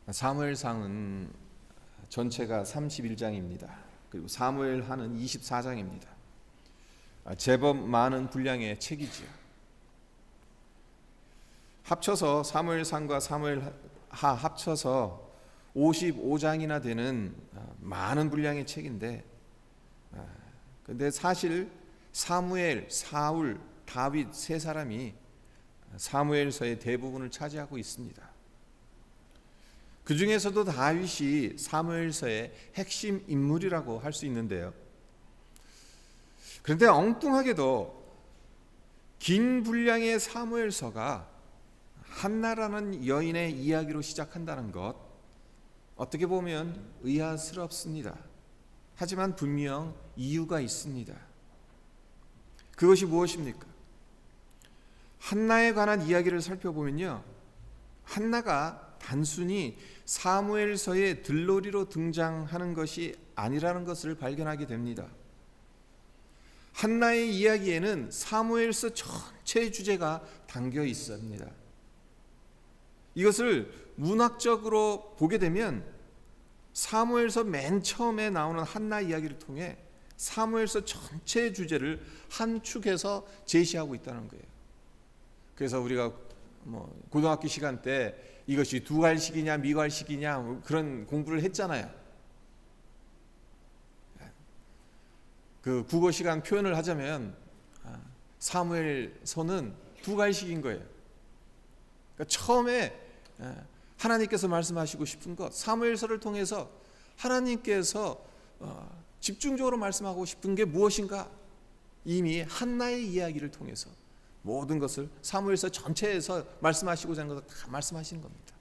사무엘상은 전체가 31장입니다. 그리고 사무엘하는 24장입니다. 제법 많은 분량의 책이지요. 합쳐서 사무엘상과 사무엘하 합쳐서 55장이나 되는 많은 분량의 책인데, 근데 사실 사무엘, 사울, 다윗 세 사람이 사무엘서의 대부분을 차지하고 있습니다. 그 중에서도 다윗이 사무엘서의 핵심 인물이라고 할 수 있는데요. 그런데 엉뚱하게도 긴 분량의 사무엘서가 한나라는 여인의 이야기로 시작한다는 것, 어떻게 보면 의아스럽습니다. 하지만 분명 이유가 있습니다. 그것이 무엇입니까? 한나에 관한 이야기를 살펴보면요, 한나가 단순히 사무엘서의 들러리로 등장하는 것이 아니라는 것을 발견하게 됩니다. 한나의 이야기에는 사무엘서 전체의 주제가 담겨 있습니다. 이것을 문학적으로 보게 되면 사무엘서 맨 처음에 나오는 한나 이야기를 통해 사무엘서 전체의 주제를 한 축에서 제시하고 있다는 거예요. 그래서 우리가 고등학교 시간 때 이것이 두갈식이냐 미갈식이냐 그런 공부를 했잖아요. 그 국어 시간 표현을 하자면 사무엘서는 두갈식인 거예요. 그러니까 처음에 하나님께서 말씀하시고 싶은 것, 사무엘서를 통해서 하나님께서 집중적으로 말씀하고 싶은 게 무엇인가, 이미 한나의 이야기를 통해서 모든 것을 사무엘서 전체에서 말씀하시고자 하는 것을 다 말씀하시는 겁니다.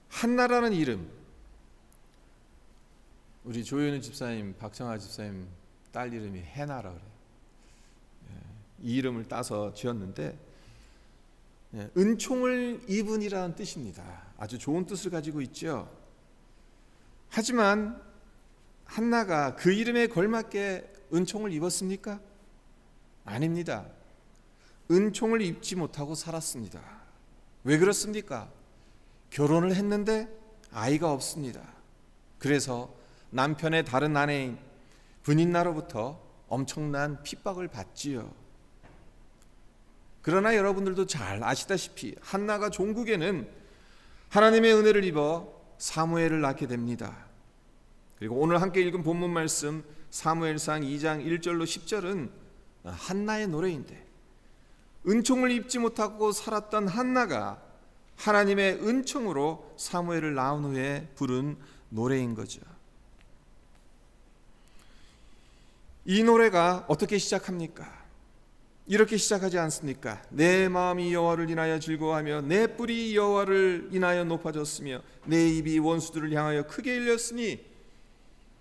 한나라는 이름, 우리 조현우 집사님, 박정아 집사님 딸 이름이 해나라 그래요. 이 이름을 따서 지었는데 은총을 입은이라는 뜻입니다. 아주 좋은 뜻을 가지고 있죠. 하지만 한나가 그 이름에 걸맞게 은총을 입었습니까? 아닙니다. 은총을 입지 못하고 살았습니다. 왜 그렇습니까? 결혼을 했는데 아이가 없습니다. 그래서 남편의 다른 아내인 브닌나로부터 엄청난 핍박을 받지요. 그러나 여러분들도 잘 아시다시피 한나가 종국에는 하나님의 은혜를 입어 사무엘을 낳게 됩니다. 그리고 오늘 함께 읽은 본문 말씀 사무엘상 2장 1절로 10절은 한나의 노래인데, 은총을 입지 못하고 살았던 한나가 하나님의 은총으로 사무엘을 낳은 후에 부른 노래인 거죠. 이 노래가 어떻게 시작합니까? 이렇게 시작하지 않습니까? 내 마음이 여호와를 인하여 즐거워하며 내 뿔이 여호와를 인하여 높아졌으며 내 입이 원수들을 향하여 크게 일렸으니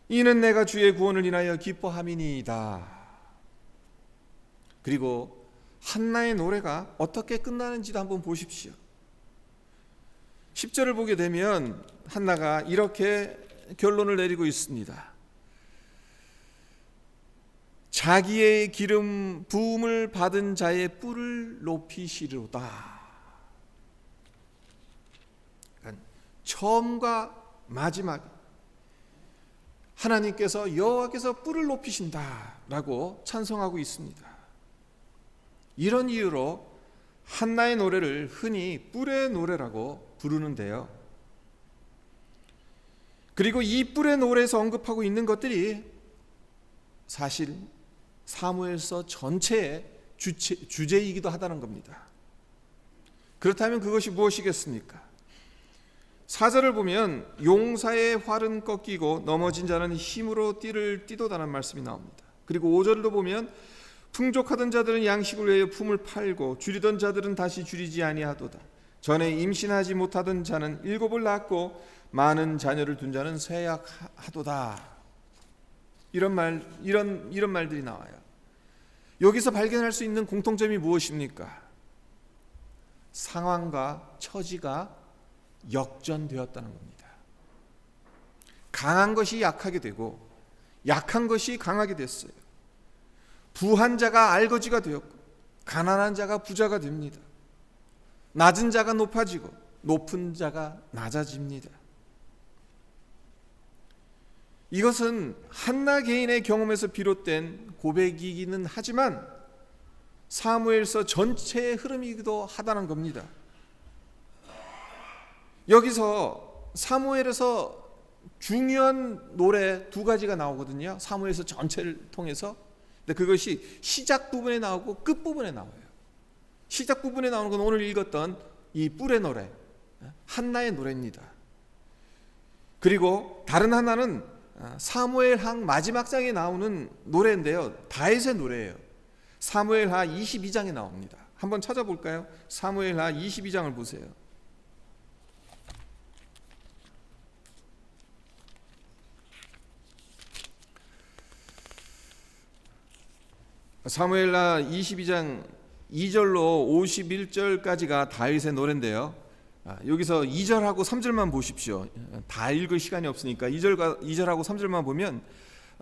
이는 내가 주의 구원을 인하여 기뻐함이니이다. 그리고 한나의 노래가 어떻게 끝나는지도 한번 보십시오. 10절을 보게 되면 한나가 이렇게 결론을 내리고 있습니다. 자기의 기름 부음을 받은 자의 뿔을 높이시리로다. 그러니까 처음과 마지막 하나님께서 여호와께서 뿔을 높이신다라고 찬송하고 있습니다. 이런 이유로 한나의 노래를 흔히 뿔의 노래라고 부르는데요. 그리고 이 뿔의 노래에서 언급하고 있는 것들이 사실 사무엘서 전체의 주제이기도 하다는 겁니다. 그렇다면 그것이 무엇이겠습니까? 4절을 보면 용사의 활은 꺾이고 넘어진 자는 힘으로 띠를 띠도다는 말씀이 나옵니다. 그리고 5절도 보면 풍족하던 자들은 양식을 위하여 품을 팔고 줄이던 자들은 다시 줄이지 아니하도다. 전에 임신하지 못하던 자는 7을 낳고 많은 자녀를 둔 자는 쇠약하도다. 이런 말들이 나와요. 여기서 발견할 수 있는 공통점이 무엇입니까? 상황과 처지가 역전되었다는 겁니다. 강한 것이 약하게 되고 약한 것이 강하게 됐어요. 부한 자가 알거지가 되었고 가난한 자가 부자가 됩니다. 낮은 자가 높아지고 높은 자가 낮아집니다. 이것은 한나 개인의 경험에서 비롯된 고백이기는 하지만 사무엘서 전체의 흐름이기도 하다는 겁니다. 여기서 사무엘에서 중요한 노래 두 가지가 나오거든요. 사무엘서 전체를 통해서. 근데 그것이 시작 부분에 나오고 끝 부분에 나와요. 시작 부분에 나오는 건 오늘 읽었던 이 뿔의 노래, 한나의 노래입니다. 그리고 다른 하나는 사무엘하 마지막 장에 나오는 노래인데요. 다윗의 노래예요. 사무엘하 22장에 나옵니다. 한번 찾아볼까요? 사무엘하 22장을 보세요. 사무엘하 22장 2절로 51절까지가 다윗의 노래인데요. 여기서 2절하고 3절만 보십시오. 다 읽을 시간이 없으니까 2절하고 3절만 보면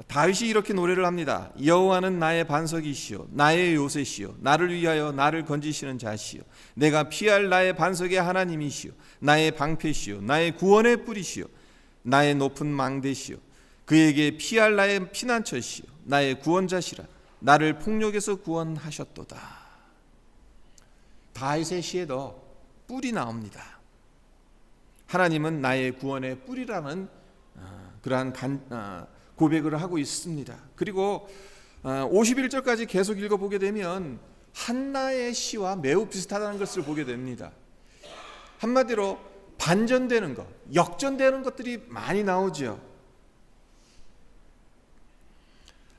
다윗이 이렇게 노래를 합니다. 여호와는 나의 반석이시요 나의 요새시요 나를 위하여 나를 건지시는 자시요 내가 피할 나의 반석의 하나님이시요 나의 방패시요 나의 구원의 뿌리시요 나의 높은 망대시요 그에게 피할 나의 피난처시요 나의 구원자시라 나를 폭력에서 구원하셨도다. 다윗의 시에도 뿔이 나옵니다. 하나님은 나의 구원의 뿔이라는 그러한 고백을 하고 있습니다. 그리고 51절까지 계속 읽어보게 되면 한나의 시와 매우 비슷하다는 것을 보게 됩니다. 한마디로 반전되는 것, 역전되는 것들이 많이 나오죠.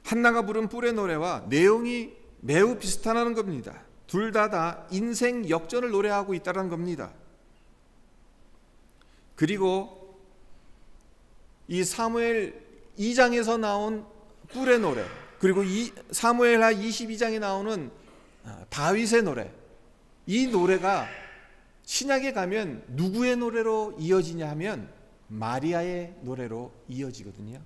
한나가 부른 뿔의 노래와 내용이 매우 비슷하다는 겁니다. 둘 다 인생 역전을 노래하고 있다는 겁니다. 그리고 이 사무엘 2장에서 나온 뿔의 노래, 그리고 사무엘하 22장에 나오는 다윗의 노래, 이 노래가 신약에 가면 누구의 노래로 이어지냐 하면 마리아의 노래로 이어지거든요.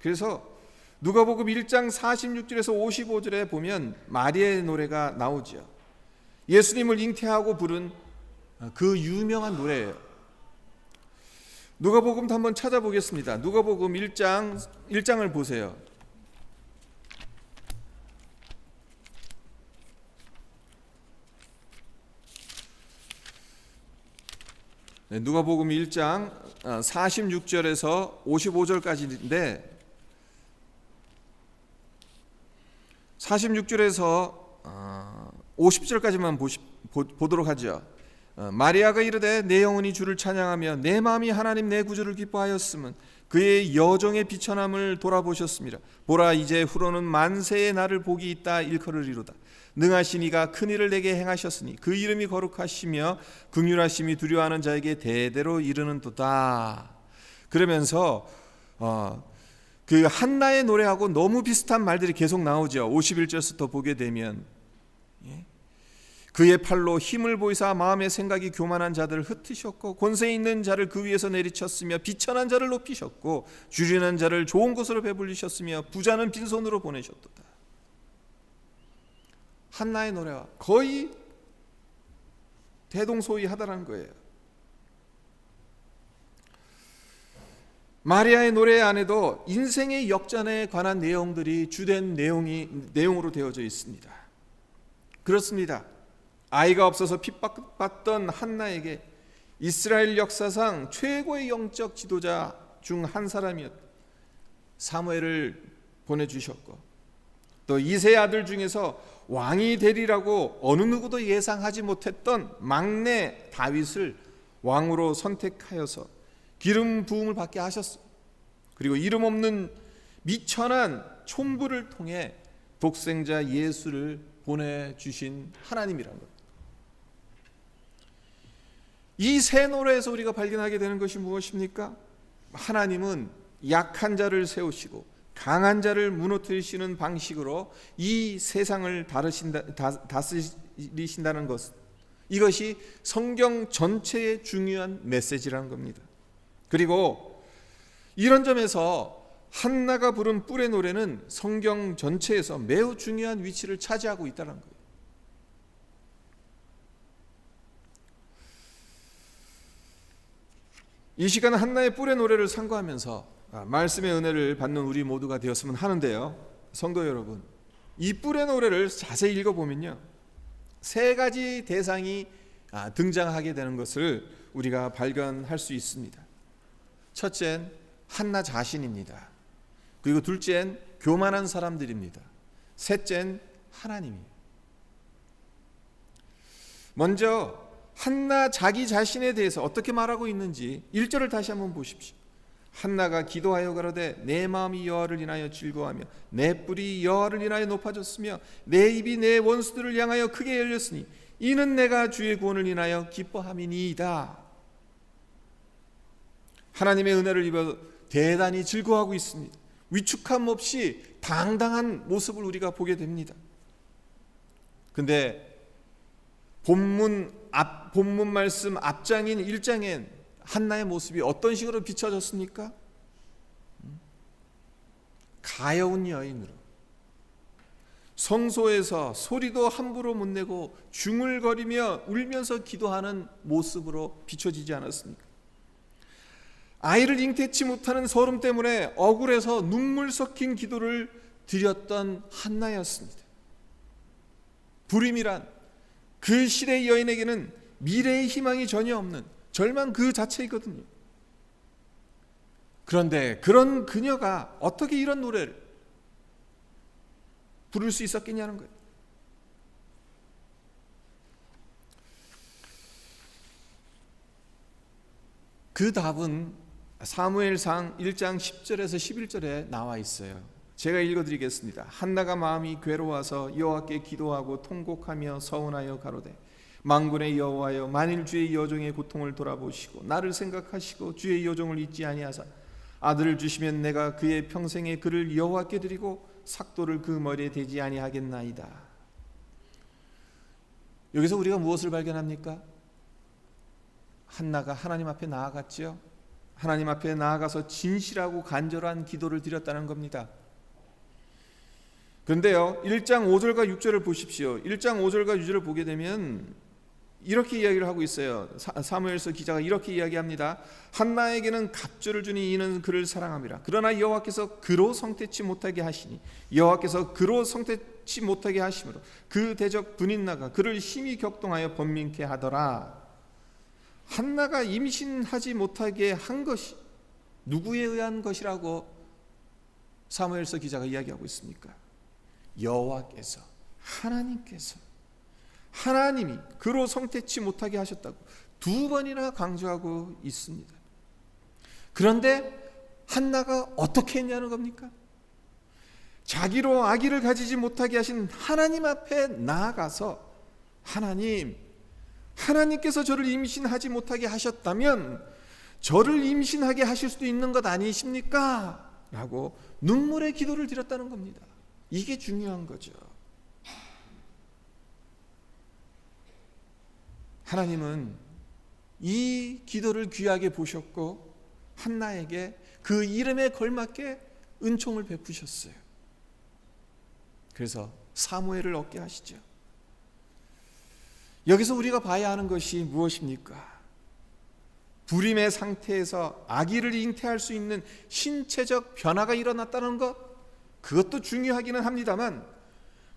그래서 누가복음 1장 46절에서 55절에 보면 마리아의 노래가 나오죠. 예수님을 잉태하고 부른 그 유명한 노래예요. 누가복음도 한번 찾아보겠습니다. 누가복음 1장을 보세요. 누가복음 1장 46절에서 55절까지인데 46절에서 50절까지만 보도록 하죠. 마리아가 이르되 내 영혼이 주를 찬양하며 내 마음이 하나님 내 구주를 기뻐하였음은 그의 여종의 비천함을 돌아보셨습니다. 보라 이제 후로는 만세의 나를 복이 있다 일컬으리로다. 능하신 이가 큰 일을 내게 행하셨으니 그 이름이 거룩하시며 긍휼하심이 두려워하는 자에게 대대로 이르는도다. 그러면서 그 한나의 노래하고 너무 비슷한 말들이 계속 나오죠. 51절부터 보게 되면 그의 팔로 힘을 보이사 마음의 생각이 교만한 자들을 흩으셨고 권세 있는 자를 그 위에서 내리쳤으며 비천한 자를 높이셨고 주리는 자를 좋은 곳으로 배불리셨으며 부자는 빈손으로 보내셨도다. 한나의 노래와 거의 대동소이하다는 거예요. 마리아의 노래 안에도 인생의 역전에 관한 내용들이 주된 내용으로 되어져 있습니다. 그렇습니다. 아이가 없어서 핍박받던 한나에게 이스라엘 역사상 최고의 영적 지도자 중 한 사람이었던 사무엘을 보내주셨고 또 이세 아들 중에서 왕이 되리라고 어느 누구도 예상하지 못했던 막내 다윗을 왕으로 선택하여서 기름 부음을 받게 하셨어요. 그리고 이름 없는 미천한 촌부를 통해 독생자 예수를 보내주신 하나님이라는 것. 이 새 노래에서 우리가 발견하게 되는 것이 무엇입니까? 하나님은 약한 자를 세우시고 강한 자를 무너뜨리시는 방식으로 이 세상을 다스리신다는 것. 이것이 성경 전체의 중요한 메시지라는 겁니다. 그리고 이런 점에서 한나가 부른 뿔의 노래는 성경 전체에서 매우 중요한 위치를 차지하고 있다는 거예요. 이 시간 한나의 뿔의 노래를 상고하면서 말씀의 은혜를 받는 우리 모두가 되었으면 하는데요. 성도 여러분, 이 뿔의 노래를 자세히 읽어보면요, 세 가지 대상이 등장하게 되는 것을 우리가 발견할 수 있습니다. 첫째는 한나 자신입니다. 그리고 둘째는 교만한 사람들입니다. 셋째는 하나님이에요. 먼저 한나 자기 자신에 대해서 어떻게 말하고 있는지 1절을 다시 한번 보십시오. 한나가 기도하여 가로되 내 마음이 여호와를 인하여 즐거워하며 내 뿔이 여호와를 인하여 높아졌으며 내 입이 내 원수들을 향하여 크게 열렸으니 이는 내가 주의 구원을 인하여 기뻐함이니이다. 하나님의 은혜를 입어 대단히 즐거워하고 있습니다. 위축함 없이 당당한 모습을 우리가 보게 됩니다. 근데 본문 말씀 앞장인 1장엔 한나의 모습이 어떤 식으로 비춰졌습니까? 가여운 여인으로, 성소에서 소리도 함부로 못 내고 중얼거리며 울면서 기도하는 모습으로 비춰지지 않았습니까? 아이를 잉태치 못하는 서름 때문에 억울해서 눈물 섞인 기도를 드렸던 한나였습니다. 불임이란 그 시대의 여인에게는 미래의 희망이 전혀 없는 절망 그 자체이거든요. 그런데 그런 그녀가 어떻게 이런 노래를 부를 수 있었겠냐는 거예요. 그 답은 사무엘상 1장 10절에서 11절에 나와 있어요. 제가 읽어드리겠습니다. 한나가 마음이 괴로워서 여호와께 기도하고 통곡하며 서운하여 가로되 만군의 여호와여, 만일 주의 여종의 고통을 돌아보시고 나를 생각하시고 주의 여종을 잊지 아니하사 아들을 주시면 내가 그의 평생에 그를 여호와께 드리고 삭도를 그 머리에 대지 아니하겠나이다. 여기서 우리가 무엇을 발견합니까? 한나가 하나님 앞에 나아갔지요. 하나님 앞에 나아가서 진실하고 간절한 기도를 드렸다는 겁니다. 그런데요, 1장 5절과 6절을 보십시오. 1장 5절과 6절을 보게 되면 이렇게 이야기를 하고 있어요. 사무엘서 기자가 이렇게 이야기합니다. 한나에게는 갑주를 주니 이는 그를 사랑함이라. 그러나 여호와께서 그로 성태치 못하게 하시니 여호와께서 그로 성태치 못하게 하심으로 그 대적 분인나가 그를 심히 격동하여 번민케 하더라. 한나가 임신하지 못하게 한 것이 누구에 의한 것이라고 사무엘서 기자가 이야기하고 있습니까? 여호와께서, 하나님이 그로 성태치 못하게 하셨다고 두 번이나 강조하고 있습니다. 그런데 한나가 어떻게 했냐는 겁니까? 자기로 아기를 가지지 못하게 하신 하나님 앞에 나아가서 하나님께서 저를 임신하지 못하게 하셨다면 저를 임신하게 하실 수도 있는 것 아니십니까? 라고 눈물의 기도를 드렸다는 겁니다. 이게 중요한 거죠. 하나님은 이 기도를 귀하게 보셨고 한나에게 그 이름에 걸맞게 은총을 베푸셨어요. 그래서 사무엘을 얻게 하시죠. 여기서 우리가 봐야 하는 것이 무엇입니까? 불임의 상태에서 아기를 잉태할 수 있는 신체적 변화가 일어났다는 것, 그것도 중요하기는 합니다만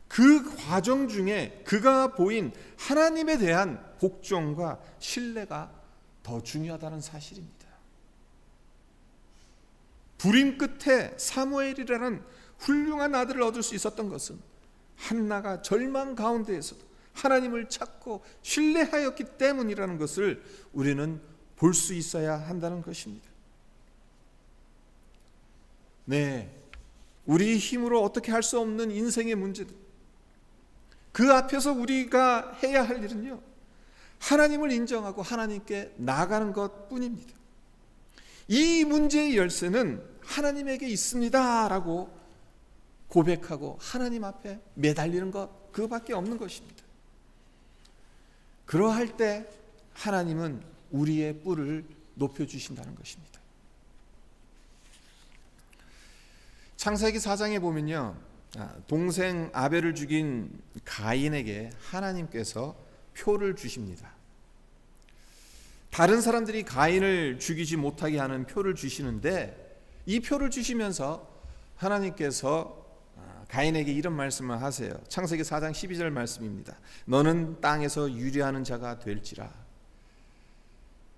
그 과정 중에 그가 보인 하나님에 대한 복종과 신뢰가 더 중요하다는 사실입니다. 불임 끝에 사무엘이라는 훌륭한 아들을 얻을 수 있었던 것은 한나가 절망 가운데에서도 하나님을 찾고 신뢰하였기 때문이라는 것을 우리는 볼 수 있어야 한다는 것입니다. 네, 우리 힘으로 어떻게 할 수 없는 인생의 문제들, 그 앞에서 우리가 해야 할 일은요, 하나님을 인정하고 하나님께 나아가는 것뿐입니다. 이 문제의 열쇠는 하나님에게 있습니다 라고 고백하고 하나님 앞에 매달리는 것, 그거밖에 없는 것입니다. 그러할 때 하나님은 우리의 뿔을 높여주신다는 것입니다. 창세기 4장에 보면요, 동생 아벨을 죽인 가인에게 하나님께서 표를 주십니다. 다른 사람들이 가인을 죽이지 못하게 하는 표를 주시는데, 이 표를 주시면서 하나님께서 가인에게 이런 말씀을 하세요. 창세기 4장 12절 말씀입니다. 너는 땅에서 유리하는 자가 될지라.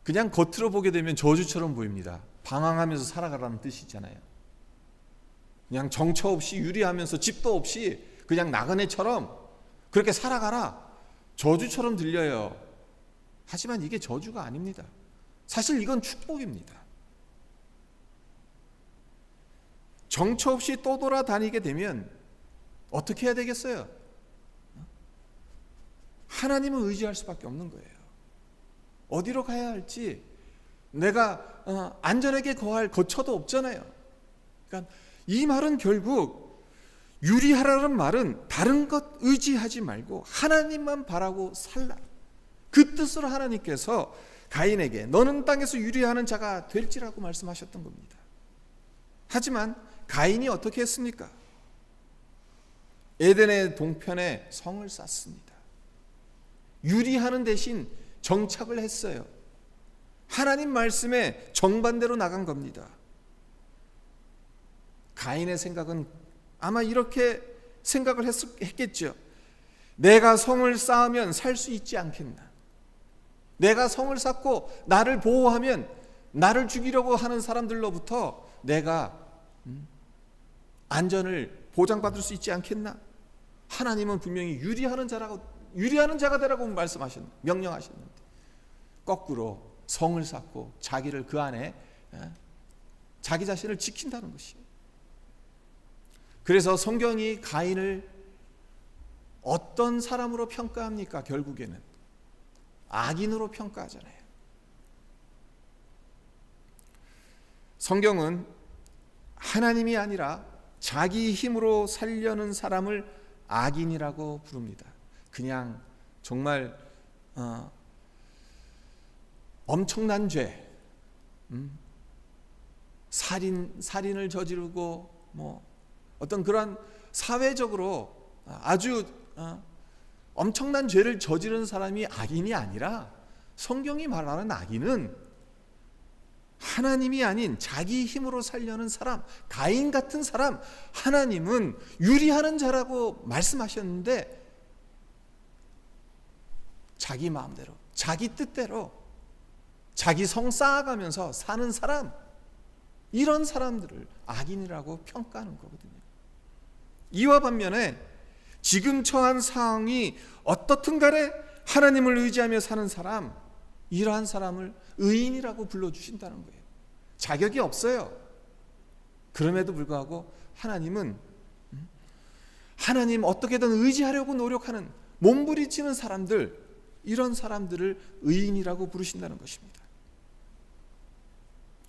그냥 겉으로 보게 되면 저주처럼 보입니다. 방황하면서 살아가라는 뜻이잖아요. 그냥 정처 없이 유리하면서 집도 없이 그냥 나그네처럼 그렇게 살아가라, 저주처럼 들려요. 하지만 이게 저주가 아닙니다. 사실 이건 축복입니다. 정처 없이 떠돌아다니게 되면 어떻게 해야 되겠어요? 하나님을 의지할 수밖에 없는 거예요. 어디로 가야 할지 내가 안전하게 거할 거처도 없잖아요. 그러니까 이 말은 결국 유리하라는 말은 다른 것 의지하지 말고 하나님만 바라고 살라, 그 뜻으로 하나님께서 가인에게 너는 땅에서 유리하는 자가 될지라고 말씀하셨던 겁니다. 하지만 가인이 어떻게 했습니까? 에덴의 동편에 성을 쌓습니다. 유리하는 대신 정착을 했어요. 하나님 말씀에 정반대로 나간 겁니다. 가인의 생각은 아마 이렇게 생각을 했겠죠. 내가 성을 쌓으면 살 수 있지 않겠나? 내가 성을 쌓고 나를 보호하면 나를 죽이려고 하는 사람들로부터 내가 안전을 보장받을 수 있지 않겠나? 하나님은 분명히 유리하는 자가 되라고 명령하셨는데 거꾸로 성을 쌓고 자기를 그 안에 자기 자신을 지킨다는 것이에요. 그래서 성경이 가인을 어떤 사람으로 평가합니까? 결국에는 악인으로 평가하잖아요. 성경은 하나님이 아니라 자기 힘으로 살려는 사람을 악인이라고 부릅니다. 그냥 정말 엄청난 죄, 살인을 저지르고 어떤 그런 사회적으로 아주 엄청난 죄를 저지른 사람이 악인이 아니라, 성경이 말하는 악인은 하나님이 아닌 자기 힘으로 살려는 사람, 가인 같은 사람, 하나님은 유리하는 자라고 말씀하셨는데 자기 마음대로, 자기 뜻대로 자기 성 쌓아가면서 사는 사람, 이런 사람들을 악인이라고 평가하는 거거든요. 이와 반면에 지금 처한 상황이 어떻든 간에 하나님을 의지하며 사는 사람, 이러한 사람을 의인이라고 불러주신다는 거예요. 자격이 없어요. 그럼에도 불구하고 하나님은 하나님 어떻게든 의지하려고 노력하는, 몸부림치는 사람들, 이런 사람들을 의인이라고 부르신다는 것입니다.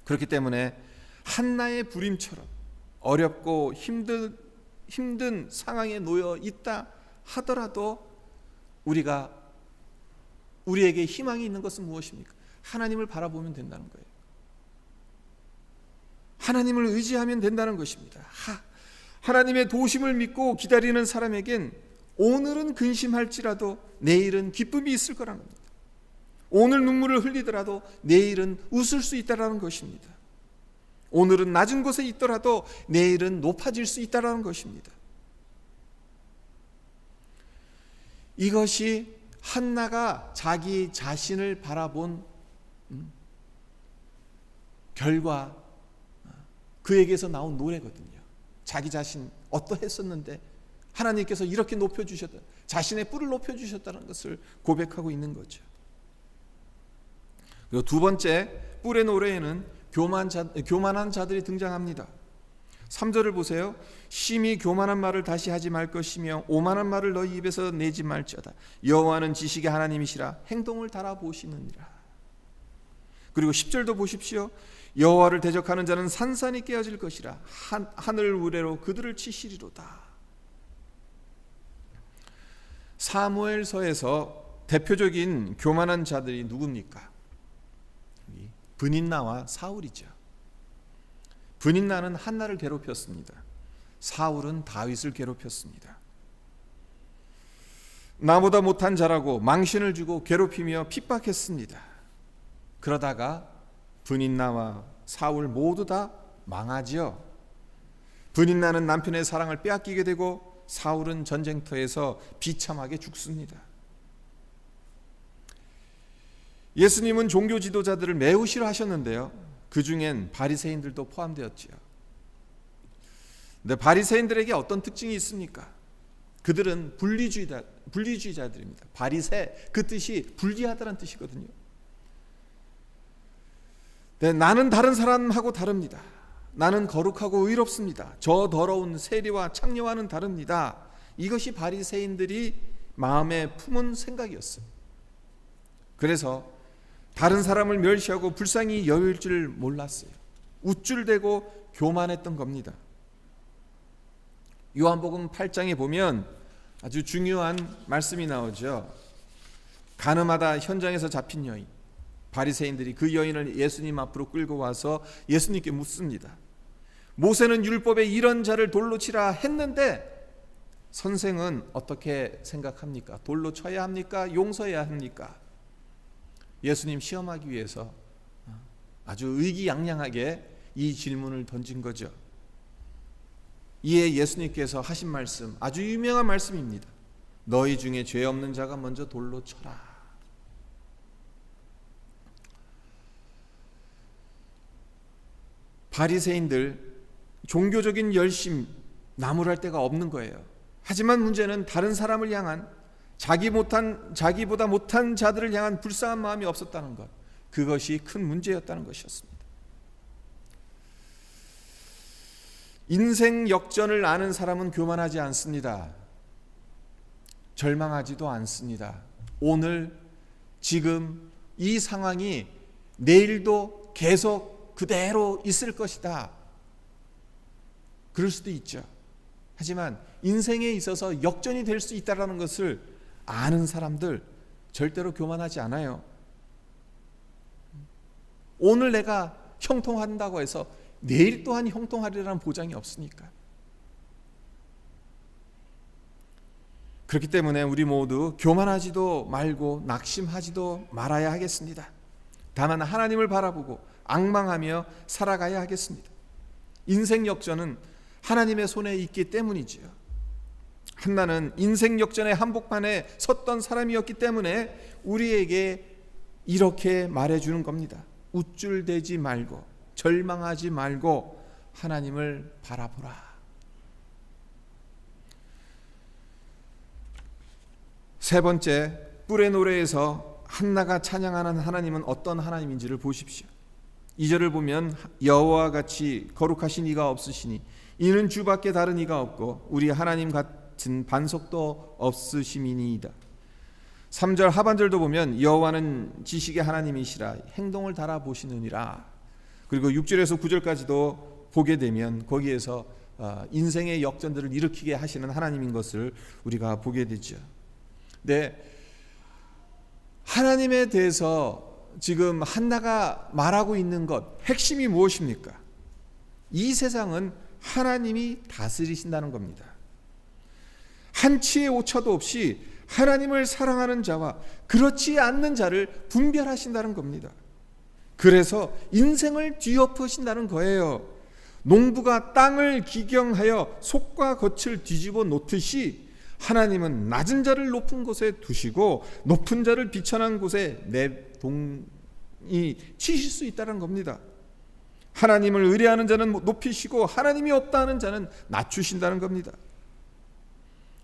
그렇기 때문에 한나의 부림처럼 어렵고 힘든 상황에 놓여 있다 하더라도 우리에게 희망이 있는 것은 무엇입니까? 하나님을 바라보면 된다는 거예요. 하나님을 의지하면 된다는 것입니다. 하나님의 도우심을 믿고 기다리는 사람에겐 오늘은 근심할지라도 내일은 기쁨이 있을 거라는 겁니다. 오늘 눈물을 흘리더라도 내일은 웃을 수 있다는 것입니다. 오늘은 낮은 곳에 있더라도 내일은 높아질 수 있다는 것입니다. 이것이 한나가 자기 자신을 바라본 결과, 그에게서 나온 노래거든요. 자기 자신 어떠했었는데 하나님께서 이렇게 높여주셨다, 자신의 뿔을 높여주셨다는 것을 고백하고 있는 거죠. 그리고 두 번째, 뿔의 노래에는 교만한 자들이 등장합니다. 3절을 보세요. 심히 교만한 말을 다시 하지 말 것이며 오만한 말을 너희 입에서 내지 말지어다. 여호와는 지식의 하나님이시라 행동을 달아보시느니라. 그리고 10절도 보십시오. 여호와를 대적하는 자는 산산이 깨어질 것이라 하늘 우레로 그들을 치시리로다. 사무엘서에서 대표적인 교만한 자들이 누굽니까? 브닌나와 사울이죠. 브닌나는 한나를 괴롭혔습니다. 사울은 다윗을 괴롭혔습니다. 나보다 못한 자라고 망신을 주고 괴롭히며 핍박했습니다. 그러다가 브닛나와 사울 모두 다 망하지요. 브닛나는 남편의 사랑을 빼앗기게 되고 사울은 전쟁터에서 비참하게 죽습니다. 예수님은 종교 지도자들을 매우 싫어하셨는데요. 그 중엔 바리새인들도 포함되었지요. 근데 바리새인들에게 어떤 특징이 있습니까? 그들은 분리주의자들입니다. 바리새, 그 뜻이 분리하다는 뜻이거든요. 네, 나는 다른 사람하고 다릅니다. 나는 거룩하고 의롭습니다. 저 더러운 세리와 창녀와는 다릅니다. 이것이 바리새인들이 마음에 품은 생각이었어요. 그래서 다른 사람을 멸시하고 불쌍히 여길 줄 몰랐어요. 우쭐대고 교만했던 겁니다. 요한복음 8장에 보면 아주 중요한 말씀이 나오죠. 가늠하다 현장에서 잡힌 여인, 바리새인들이 그 여인을 예수님 앞으로 끌고 와서 예수님께 묻습니다. 모세는 율법에 이런 자를 돌로 치라 했는데 선생은 어떻게 생각합니까? 돌로 쳐야 합니까? 용서해야 합니까? 예수님 시험하기 위해서 아주 의기양양하게 이 질문을 던진 거죠. 이에 예수님께서 하신 말씀, 아주 유명한 말씀입니다. 너희 중에 죄 없는 자가 먼저 돌로 쳐라. 바리새인들 종교적인 열심 나무랄 데가 없는 거예요. 하지만 문제는 다른 사람을 향한 자기보다 못한 자들을 향한 불쌍한 마음이 없었다는 것, 그것이 큰 문제였다는 것이었습니다. 인생 역전을 아는 사람은 교만하지 않습니다. 절망하지도 않습니다. 오늘 지금 이 상황이 내일도 계속 그대로 있을 것이다, 그럴 수도 있죠. 하지만 인생에 있어서 역전이 될 수 있다는 것을 아는 사람들 절대로 교만하지 않아요. 오늘 내가 형통한다고 해서 내일 또한 형통하리라는 보장이 없으니까. 그렇기 때문에 우리 모두 교만하지도 말고 낙심하지도 말아야 하겠습니다. 다만 하나님을 바라보고 앙망하며 살아가야 하겠습니다. 인생 역전은 하나님의 손에 있기 때문이지요. 한나는 인생 역전의 한복판에 섰던 사람이었기 때문에 우리에게 이렇게 말해주는 겁니다. 우쭐대지 말고 절망하지 말고 하나님을 바라보라. 세 번째, 뿔의 노래에서 한나가 찬양하는 하나님은 어떤 하나님인지를 보십시오. 2절을 보면 여호와와 같이 거룩하신 이가 없으시니 이는 주밖에 다른 이가 없고 우리 하나님 같은 반석도 없으심이니이다. 3절 하반절도 보면 여호와는 지식의 하나님이시라 행동을 달아보시느니라. 그리고 6절에서 9절까지도 보게 되면 거기에서 인생의 역전들을 일으키게 하시는 하나님인 것을 우리가 보게 되죠. 네, 하나님에 대해서 지금 한나가 말하고 있는 것, 핵심이 무엇입니까? 이 세상은 하나님이 다스리신다는 겁니다. 한치의 오차도 없이 하나님을 사랑하는 자와 그렇지 않는 자를 분별하신다는 겁니다. 그래서 인생을 뒤엎으신다는 거예요. 농부가 땅을 기경하여 속과 겉을 뒤집어 놓듯이 하나님은 낮은 자를 높은 곳에 두시고 높은 자를 비천한 곳에 내동이 치실 수 있다는 겁니다. 하나님을 의뢰하는 자는 높이시고 하나님이 없다 하는 자는 낮추신다는 겁니다.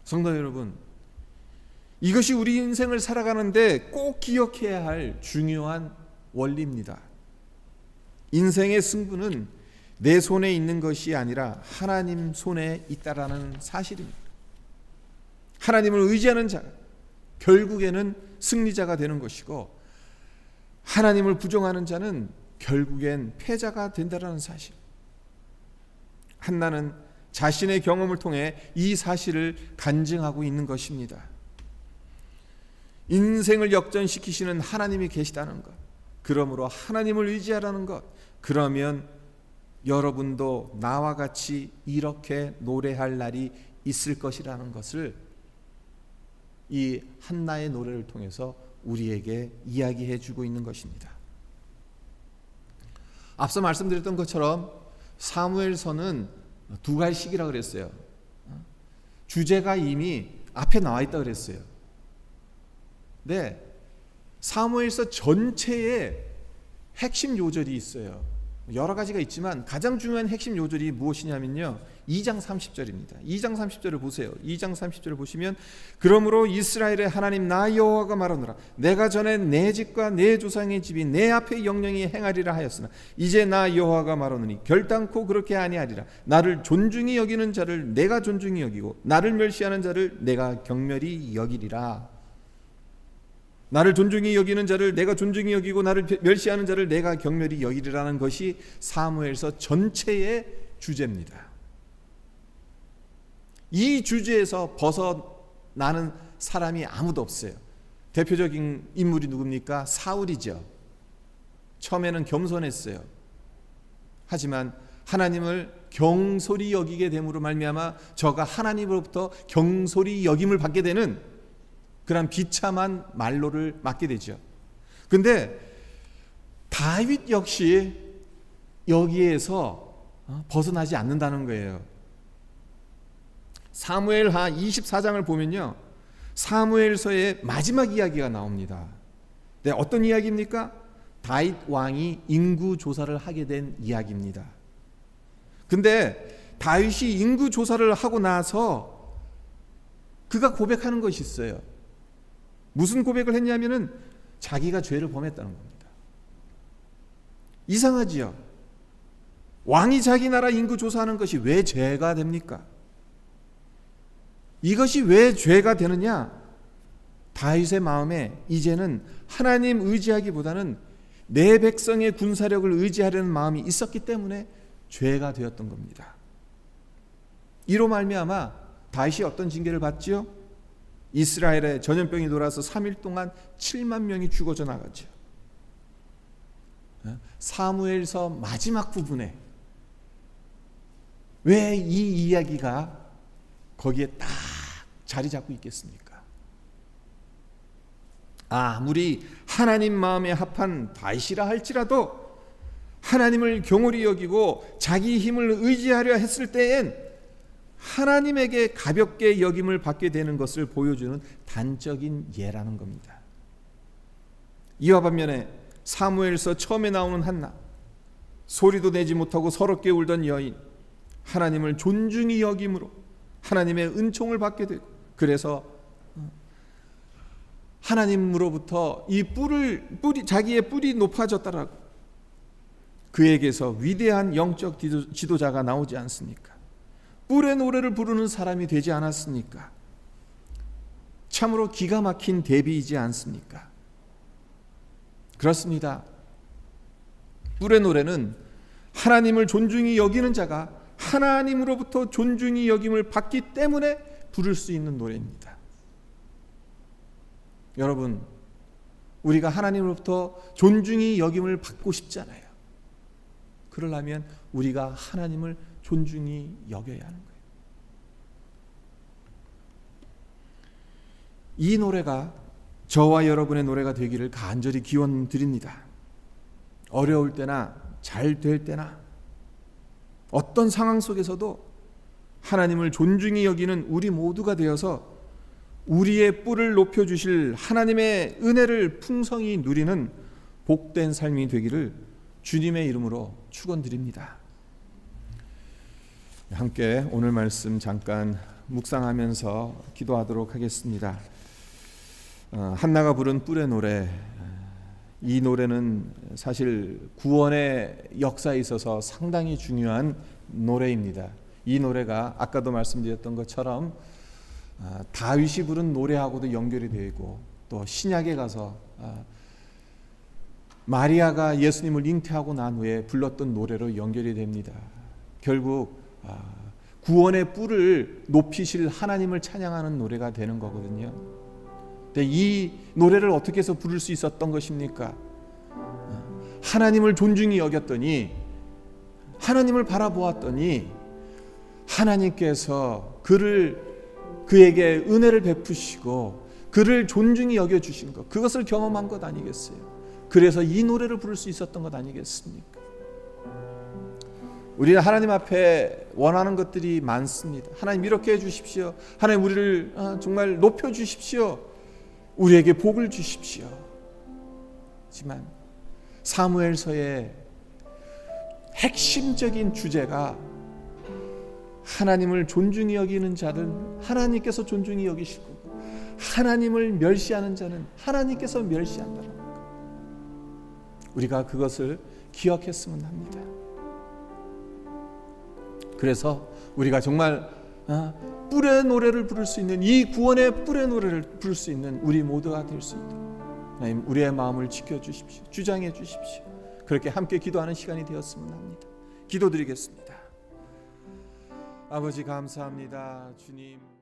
성도 여러분, 이것이 우리 인생을 살아가는데 꼭 기억해야 할 중요한 원리입니다. 인생의 승부는 내 손에 있는 것이 아니라 하나님 손에 있다라는 사실입니다. 하나님을 의지하는 자, 결국에는 승리자가 되는 것이고 하나님을 부정하는 자는 결국엔 패자가 된다라는 사실. 한나는 자신의 경험을 통해 이 사실을 간증하고 있는 것입니다. 인생을 역전시키시는 하나님이 계시다는 것, 그러므로 하나님을 의지하라는 것, 그러면 여러분도 나와 같이 이렇게 노래할 날이 있을 것이라는 것을 이 한나의 노래를 통해서 우리에게 이야기해 주고 있는 것입니다. 앞서 말씀드렸던 것처럼 사무엘서는 두 갈씩이라 그랬어요. 주제가 이미 앞에 나와 있다 그랬어요. 네, 사무엘서 전체에 핵심 요절이 있어요. 여러 가지가 있지만 가장 중요한 핵심 요절이 무엇이냐면요, 2장 30절입니다. 2장 30절을 보세요. 2장 30절을 보시면, 그러므로 이스라엘의 하나님 나 여호와가 말하노라, 내가 전에 내 집과 내 조상의 집이 내 앞에 영영히 행하리라 하였으나 이제 나 여호와가 말하노니 결단코 그렇게 아니하리라. 나를 존중히 여기는 자를 내가 존중히 여기고 나를 멸시하는 자를 내가 경멸히 여기리라. 나를 존중히 여기는 자를 내가 존중히 여기고 나를 멸시하는 자를 내가 경멸히 여기리라는 것이 사무엘서 전체의 주제입니다. 이 주제에서 벗어나는 사람이 아무도 없어요. 대표적인 인물이 누굽니까? 사울이죠. 처음에는 겸손했어요. 하지만 하나님을 경솔히 여기게 됨으로 말미암아 저가 하나님으로부터 경솔히 여김을 받게 되는 그런 비참한 말로를 맞게 되죠. 근데 다윗 역시 여기에서 벗어나지 않는다는 거예요. 사무엘하 24장을 보면요, 사무엘서의 마지막 이야기가 나옵니다. 네, 어떤 이야기입니까? 다윗 왕이 인구 조사를 하게 된 이야기입니다. 근데 다윗이 인구 조사를 하고 나서 그가 고백하는 것이 있어요. 무슨 고백을 했냐면은 자기가 죄를 범했다는 겁니다. 이상하지요? 왕이 자기 나라 인구 조사하는 것이 왜 죄가 됩니까? 이것이 왜 죄가 되느냐? 다윗의 마음에 이제는 하나님 의지하기보다는 내 백성의 군사력을 의지하려는 마음이 있었기 때문에 죄가 되었던 겁니다. 이로 말미암아 다윗이 어떤 징계를 받지요? 이스라엘에 전염병이 돌아서 3일 동안 7만 명이 죽어져 나가죠. 사무엘서 마지막 부분에 왜 이 이야기가 거기에 딱 자리 잡고 있겠습니까? 아무리 하나님 마음에 합한 다윗이라 할지라도 하나님을 경홀히 여기고 자기 힘을 의지하려 했을 때엔 하나님에게 가볍게 여김을 받게 되는 것을 보여주는 단적인 예라는 겁니다. 이와 반면에 사무엘서 처음에 나오는 한나, 소리도 내지 못하고 서럽게 울던 여인, 하나님을 존중히 여김으로 하나님의 은총을 받게 되고, 그래서 하나님으로부터 이 뿌리 자기의 뿔이 높아졌다라고 그에게서 위대한 영적 지도자가 나오지 않습니까? 뿔의 노래를 부르는 사람이 되지 않았습니까? 참으로 기가 막힌 대비이지 않습니까? 그렇습니다. 뿔의 노래는 하나님을 존중히 여기는 자가 하나님으로부터 존중히 여김을 받기 때문에 부를 수 있는 노래입니다. 여러분, 우리가 하나님으로부터 존중히 여김을 받고 싶잖아요. 그러려면 우리가 하나님을 존중히 여겨야 하는 거예요. 이 노래가 저와 여러분의 노래가 되기를 간절히 기원드립니다. 어려울 때나 잘 될 때나 어떤 상황 속에서도 하나님을 존중히 여기는 우리 모두가 되어서 우리의 뿔을 높여주실 하나님의 은혜를 풍성히 누리는 복된 삶이 되기를 주님의 이름으로 축원드립니다. 함께 오늘 말씀 잠깐 묵상하면서 기도하도록 하겠습니다. 한나가 부른 뿔의 노래, 이 노래는 사실 구원의 역사에 있어서 상당히 중요한 노래입니다. 이 노래가 아까도 말씀드렸던 것처럼 다윗이 부른 노래하고도 연결이 되고, 또 신약에 가서 마리아가 예수님을 잉태하고 난 후에 불렀던 노래로 연결이 됩니다. 결국 구원의 뿔을 높이실 하나님을 찬양하는 노래가 되는 거거든요. 근데 이 노래를 어떻게 해서 부를 수 있었던 것입니까? 하나님을 존중히 여겼더니, 하나님을 바라보았더니 하나님께서 그에게 은혜를 베푸시고 그를 존중히 여겨주신 것, 그것을 경험한 것 아니겠어요? 그래서 이 노래를 부를 수 있었던 것 아니겠습니까? 우리는 하나님 앞에 원하는 것들이 많습니다. 하나님 이렇게 해주십시오. 하나님 우리를 정말 높여주십시오. 우리에게 복을 주십시오. 하지만 사무엘서의 핵심적인 주제가 하나님을 존중히 여기는 자는 하나님께서 존중히 여기실 거고, 하나님을 멸시하는 자는 하나님께서 멸시한다는 것. 우리가 그것을 기억했으면 합니다. 그래서 우리가 정말 뿔의 노래를 부를 수 있는, 이 구원의 뿔의 노래를 부를 수 있는 우리 모두가 될 수 있도록 하나님 우리의 마음을 지켜주십시오. 주장해 주십시오. 그렇게 함께 기도하는 시간이 되었으면 합니다. 기도드리겠습니다. 아버지 감사합니다. 주님.